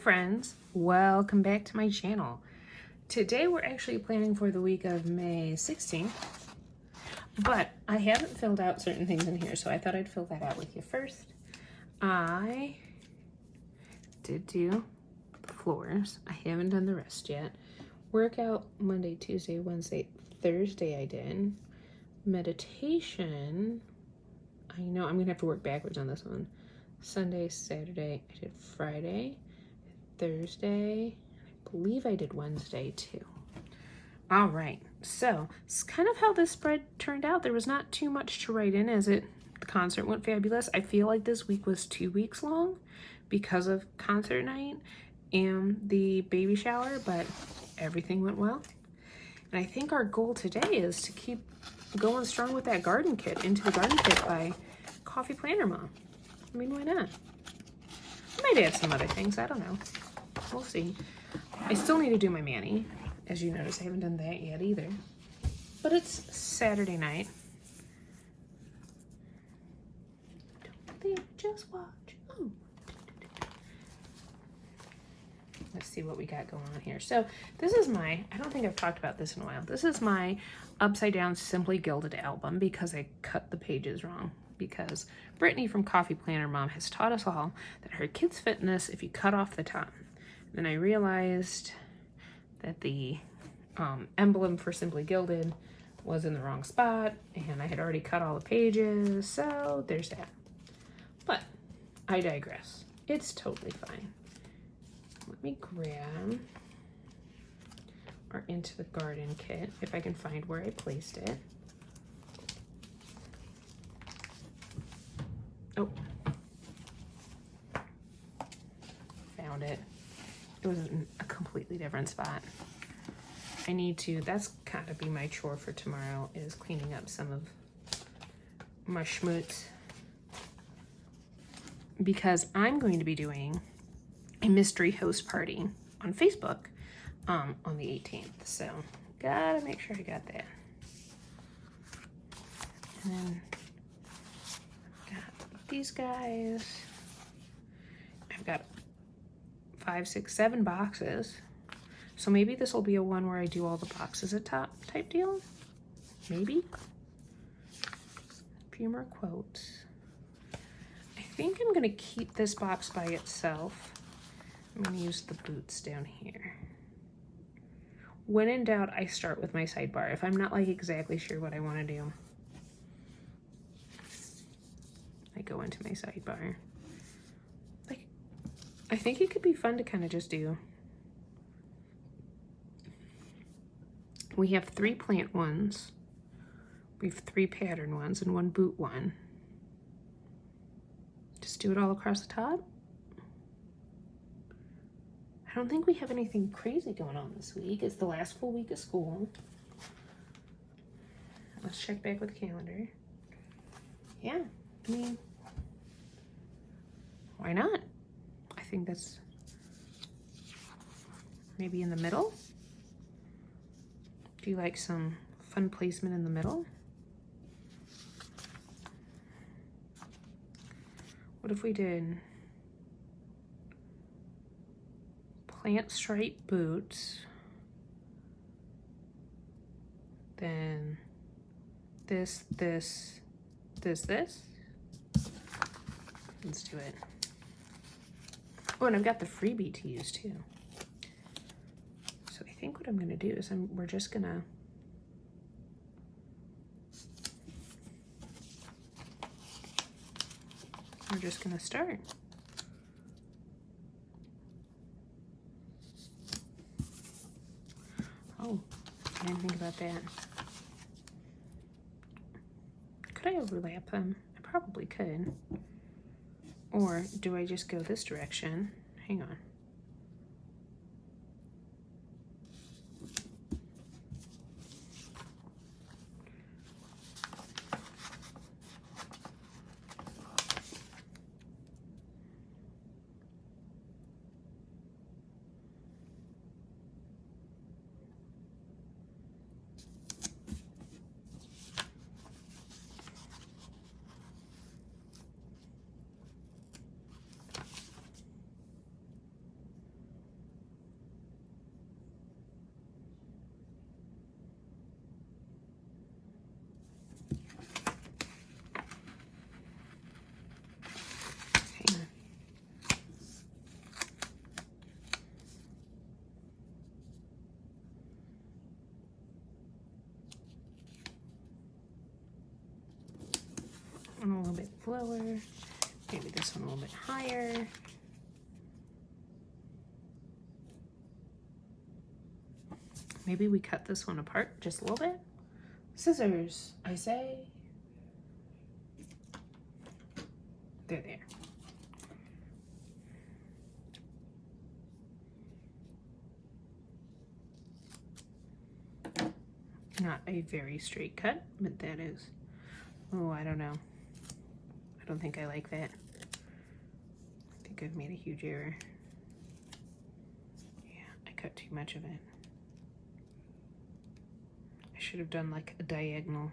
friends, welcome back to my channel. Today we're actually planning for the week of May 16th, but I haven't filled out certain things in here, so I thought I'd fill that out with you first. I did do the floors. I haven't done the rest yet. Workout Monday, Tuesday, Wednesday, Thursday I did. Meditation, I know I'm gonna have to work backwards on this one. Sunday, Saturday, I did Friday, Thursday, I believe I did Wednesday too. All right, so it's kind of how this spread turned out. There was not too much to write in as the concert went fabulous. I feel like this week was 2 weeks long because of concert night and the baby shower, but everything went well. And I think our goal today is to keep going strong with that garden kit, Into the Garden Kit by Coffee Planner Mom. I mean, why not? I might add some other things, I don't know. We'll see. I still need to do my mani. As you notice, I haven't done that yet either. But it's Saturday night. Don't think, just watch. Oh. Let's see what we got going on here. So this is I don't think I've talked about this in a while. This is my upside down Simply Gilded album because I cut the pages wrong. Because Brittany from Coffee Planner Mom has taught us all that her kids fit in this if you cut off the top. Then I realized that the emblem for Simply Gilded was in the wrong spot and I had already cut all the pages, so there's that. But I digress. It's totally fine. Let me grab our Into the Garden kit if I can find where I placed it. Oh, found it. It was in a completely different spot. I need to, that's gotta be my chore for tomorrow, is cleaning up some of my schmutz. Because I'm going to be doing a mystery host party on Facebook on the 18th. So, gotta make sure I got that. And then these guys, I've got 5, 6, 7 boxes, so maybe this will be a one where I do all the boxes at top type deal, maybe. A few more quotes. I think I'm gonna keep this box by itself. I'm gonna use the boots down here. When in doubt, I start with my sidebar if I'm not like exactly sure what I want to do. I go into my sidebar. Like, I think it could be fun to kind of just do. We have 3 plant ones. We have 3 pattern ones and 1 boot one. Just do it all across the top. I don't think we have anything crazy going on this week. It's the last full week of school. Let's check back with the calendar. Yeah. I mean, why not? I think that's maybe in the middle. Do you like some fun placement in the middle? What if we did plant stripe boots, then this. Let's do it. Oh, and I've got the freebie to use too. So I think what I'm gonna do is we're just gonna start. Oh, I didn't think about that. Could I overlap them? I probably could. Or do I just go this direction? Hang on. lower. Maybe this one a little bit higher. Maybe we cut this one apart just a little bit. Scissors, I say. They're there. Not a very straight cut, but that is, oh, I don't know. I don't think I like that. I think I've made a huge error. Yeah, I cut too much of it. I should have done like a diagonal.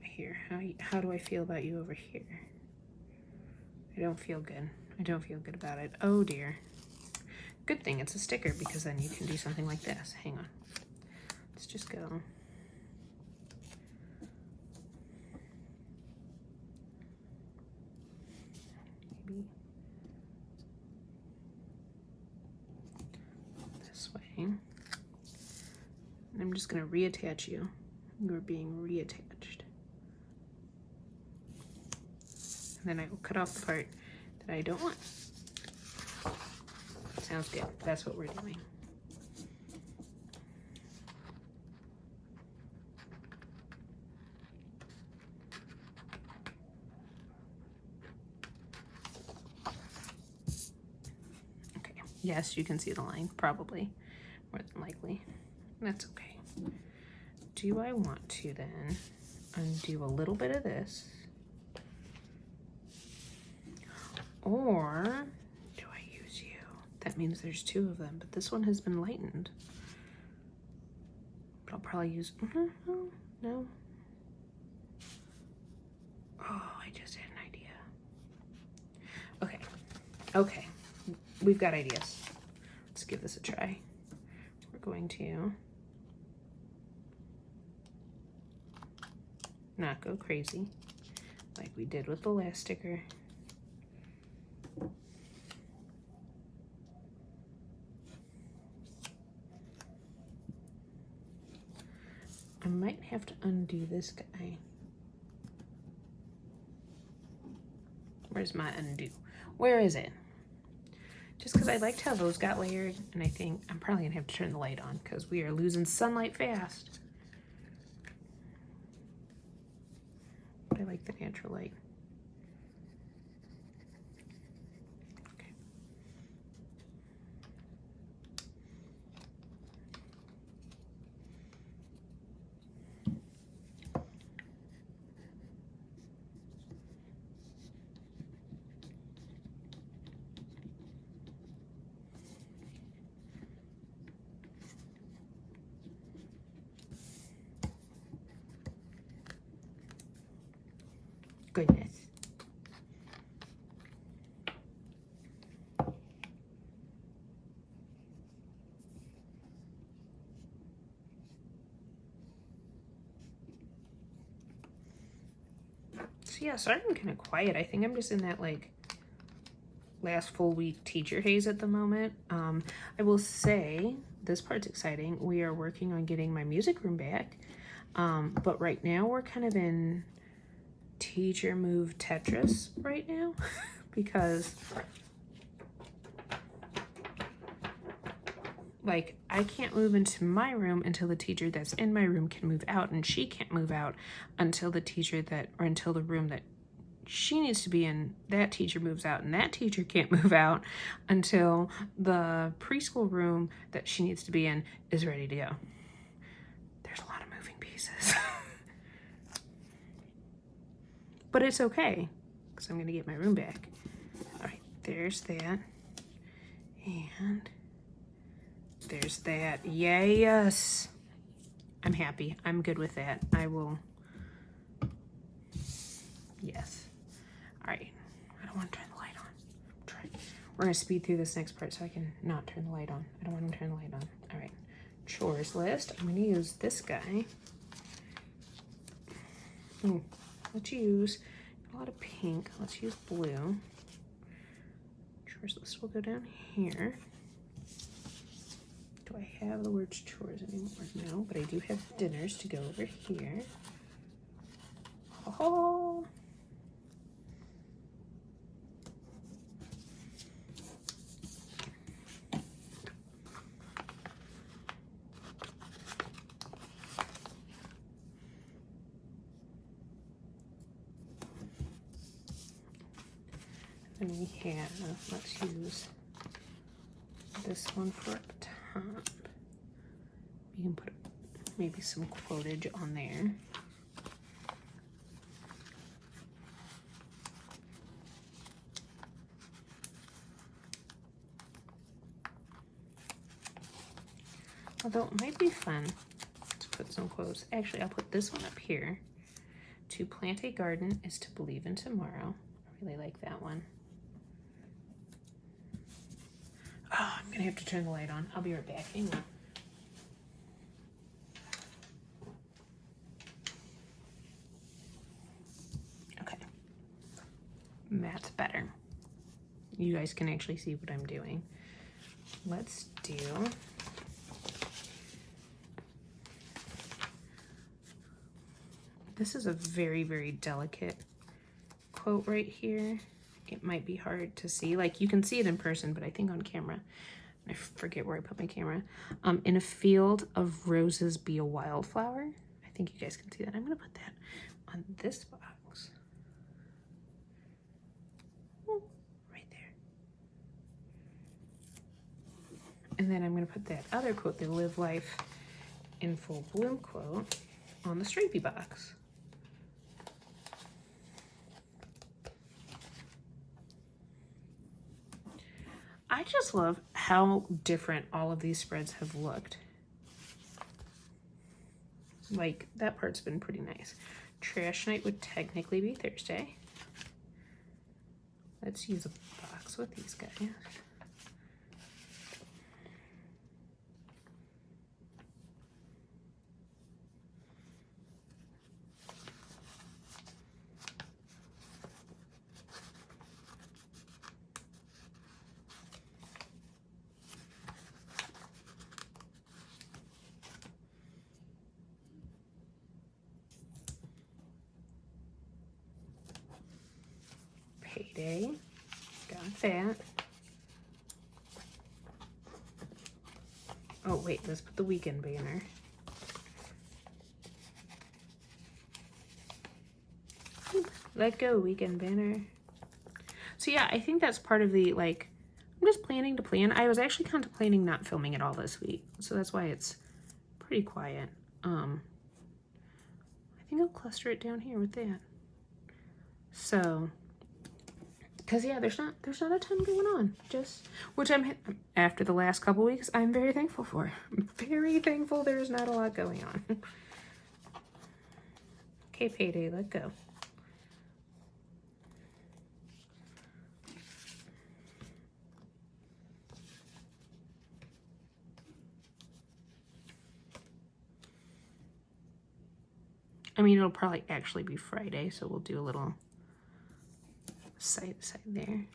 Here, how do I feel about you over here? I don't feel good. I don't feel good about it. Oh dear. Good thing it's a sticker, because then you can do something like this. Hang on. Let's just go. Maybe this way. And I'm just gonna reattach you. You're being reattached. And then I will cut off the part that I don't want. Sounds good. That's what we're doing. Okay. Yes, you can see the line, probably. More than likely. That's okay. Do I want to then undo a little bit of this? Or do I use you? That means there's two of them, but this one has been lightened. But I'll probably use, no. Oh, I just had an idea. Okay, we've got ideas. Let's give this a try. We're going to not go crazy like we did with the last sticker. I might have to undo this guy. Where's my undo? Where is it? Just because I liked how those got layered, and I think I'm probably gonna have to turn the light on because we are losing sunlight fast. But I like the natural light. Goodness. So yeah, sorry I'm kind of quiet. I think I'm just in that like last full week teacher haze at the moment. I will say this part's exciting. We are working on getting my music room back. But right now we're kind of in teacher move Tetris right now because like I can't move into my room until the teacher that's in my room can move out, and she can't move out until the teacher that, or until the room that she needs to be in, that teacher moves out, and that teacher can't move out until the preschool room that she needs to be in is ready to go. There's a lot of moving pieces. But it's okay, because I'm going to get my room back. All right, there's that. And there's that. Yes. I'm happy. I'm good with that. I will. Yes. All right. I don't want to turn the light on. We're going to speed through this next part so I can not turn the light on. I don't want to turn the light on. All right. Chores list. I'm going to use this guy. Let's use a lot of pink. Let's use blue. Chores list will go down here. Do I have the words chores anymore? No, but I do have dinners to go over here. Oh, And we have, let's use this one for up top. You can put maybe some quotage on there. Although it might be fun to put some quotes. Actually, I'll put this one up here. To plant a garden is to believe in tomorrow. I really like that one. Oh, I'm gonna have to turn the light on. I'll be right back. Hang on. Okay. That's better. You guys can actually see what I'm doing. Let's do... This is a very, very delicate quote right here. It might be hard to see. Like, you can see it in person, but I think on camera, I forget where I put my camera. In a field of roses be a wildflower. I think you guys can see that. I'm gonna put that on this box. Right there. And then I'm gonna put that other quote, the Live Life in Full Bloom quote, on the stripey box. I just love how different all of these spreads have looked. Like, that part's been pretty nice. Trash night would technically be Thursday. Let's use a box with these guys. Payday, got that. Oh wait, let's put the weekend banner. Let go, weekend banner. So yeah, I think that's part of the, like, I'm just planning to plan. I was actually contemplating not filming at all this week, so that's why it's pretty quiet. I think I'll cluster it down here with that. So, because yeah, there's not a ton going on, just, which I'm, after the last couple weeks, I'm very thankful for. I'm very thankful there's not a lot going on. Okay, Payday, let go. I mean, it'll probably actually be Friday, so we'll do a little side there. And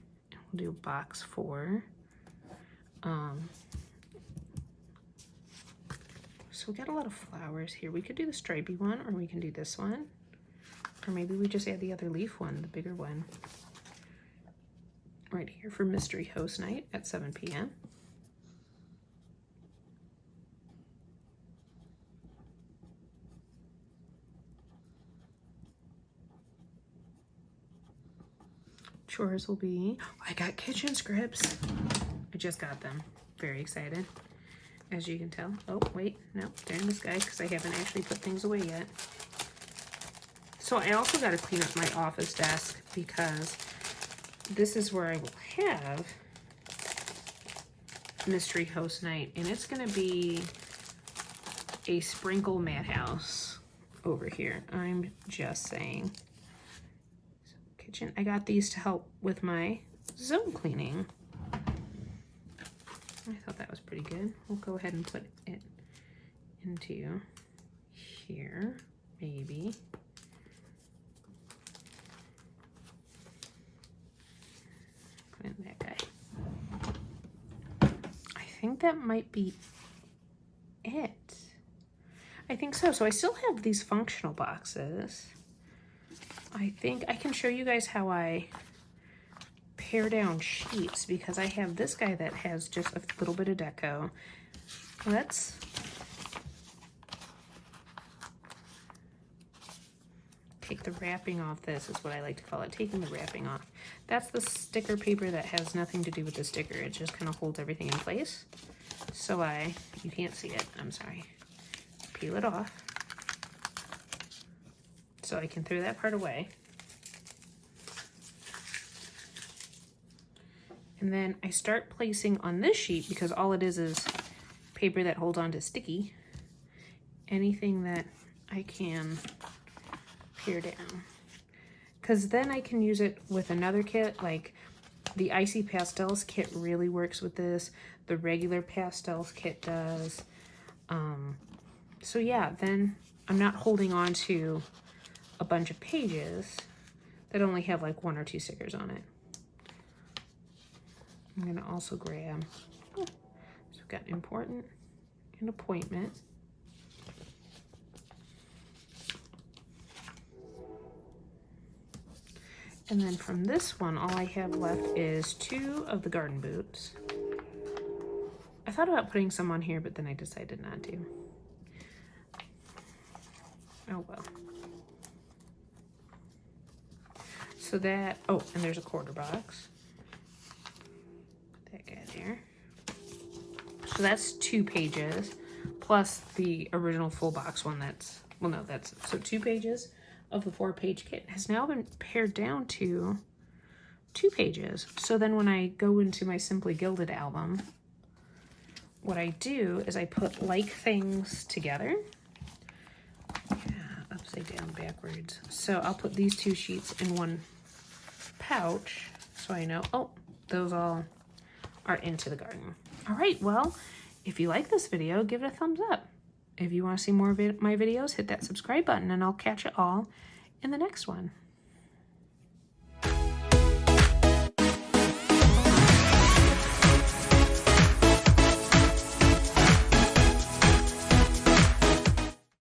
we'll do box 4. So we got a lot of flowers here. We could do the stripy one, or we can do this one. Or maybe we just add the other leaf one, the bigger one. Right here for Mystery Host Night at 7 p.m. Chores will be, I got kitchen scripts. I just got them. Very excited, as you can tell. Oh, wait, no, they're in this guy because I haven't actually put things away yet. So I also got to clean up my office desk because this is where I will have Mystery Host Night, and it's going to be a sprinkle madhouse over here. I'm just saying. Kitchen. I got these to help with my zone cleaning. I thought that was pretty good. We'll go ahead and put it into here, maybe. Put in that guy. I think that might be it. I think so. So I still have these functional boxes. I think I can show you guys how I pare down sheets because I have this guy that has just a little bit of deco. Let's take the wrapping off. This is what I like to call it, taking the wrapping off. That's the sticker paper that has nothing to do with the sticker. It just kind of holds everything in place. So you can't see it, I'm sorry. Peel it off. So I can throw that part away. And then I start placing on this sheet, because all it is paper that holds on to sticky, anything that I can pare down. Because then I can use it with another kit, like the Icy Pastels kit really works with this. The regular Pastels kit does. So yeah, then I'm not holding on to a bunch of pages that only have like 1 or 2 stickers on it. I'm gonna also grab, so we've got important and appointment. And then from this one, all I have left is 2 of the garden boots. I thought about putting some on here, but then I decided not to. Oh well. So that, oh, and there's a quarter box. Put that guy there. So that's 2 pages, plus the original full box one that's, well no, that's, so 2 pages of the 4-page kit has now been pared down to 2 pages. So then when I go into my Simply Gilded album, what I do is I put like things together. Yeah, upside down, backwards. So I'll put these 2 sheets in one pouch, so I know, oh, those all are into the garden. All right, well, if you like this video, give it a thumbs up. If you want to see more of my videos, hit that subscribe button, and I'll catch you all in the next one.